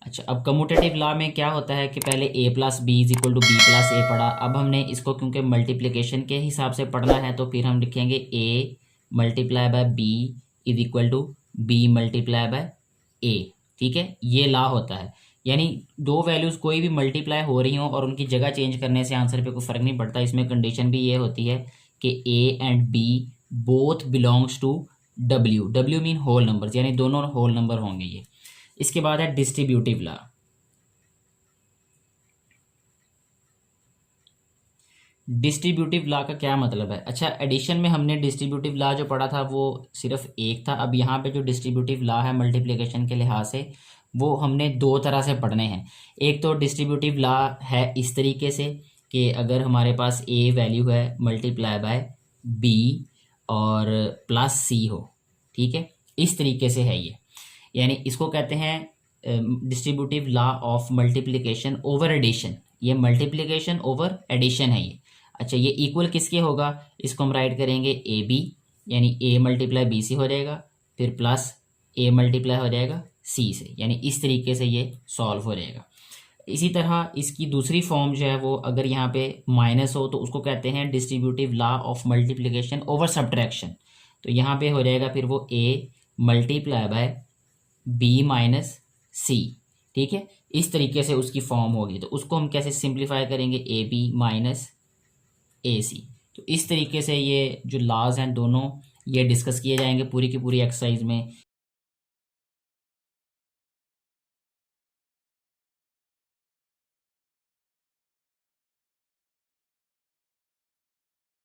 अच्छा, अब commutative law में क्या होता है कि पहले a plus B is equal to B plus A पढ़ा। अब हमने इसको क्योंकि मल्टीप्लिकेशन के हिसाब से पढ़ना है तो फिर हम लिखेंगे a multiply by B is equal to B multiply by A. ठीक है, ये लॉ होता है। यानी दो वैल्यूज़ कोई भी मल्टीप्लाई हो रही हों और उनकी जगह चेंज करने से आंसर पे कोई फ़र्क नहीं पड़ता। इसमें कंडीशन भी ये होती है कि a and b both belongs to w mean whole numbers, यानी दोनों होल नंबर होंगे ये। इसके बाद है डिस्ट्रीब्यूटिव लॉ। डिस्ट्रीब्यूटिव लॉ का क्या मतलब है? अच्छा, एडिशन में हमने डिस्ट्रीब्यूटिव लॉ जो पढ़ा था वो सिर्फ एक था। अब यहाँ पे जो डिस्ट्रीब्यूटिव लॉ है मल्टीप्लिकेशन के लिहाज से, वो हमने दो तरह से पढ़ने हैं। एक तो डिस्ट्रीब्यूटिव लॉ है इस तरीके से कि अगर हमारे पास a वैल्यू है मल्टीप्लाई बाय b और प्लस c हो, ठीक है, इस तरीके से है ये। यानी इसको कहते हैं distributive law of multiplication over addition. ये मल्टीप्लिकेशन ओवर एडिशन है ये। अच्छा, ये इक्वल किसके होगा? इसको हम राइट करेंगे ए बी, यानी a मल्टीप्लाई बी सी हो जाएगा, फिर प्लस a मल्टीप्लाई हो जाएगा c से, यानी इस तरीके से ये सॉल्व हो जाएगा। इसी तरह इसकी दूसरी फॉर्म जो है वो अगर यहाँ पे माइनस हो तो उसको कहते हैं distributive law of multiplication over subtraction. तो यहाँ पे हो जाएगा फिर वो a multiply by b minus C. ठीक है, इस तरीके से उसकी फॉर्म होगी। तो उसको हम कैसे सिंप्लीफाई करेंगे? ए बी माइनस ए सी। तो इस तरीके से ये जो लॉज हैं दोनों ये डिस्कस किए जाएंगे पूरी की पूरी एक्सरसाइज में।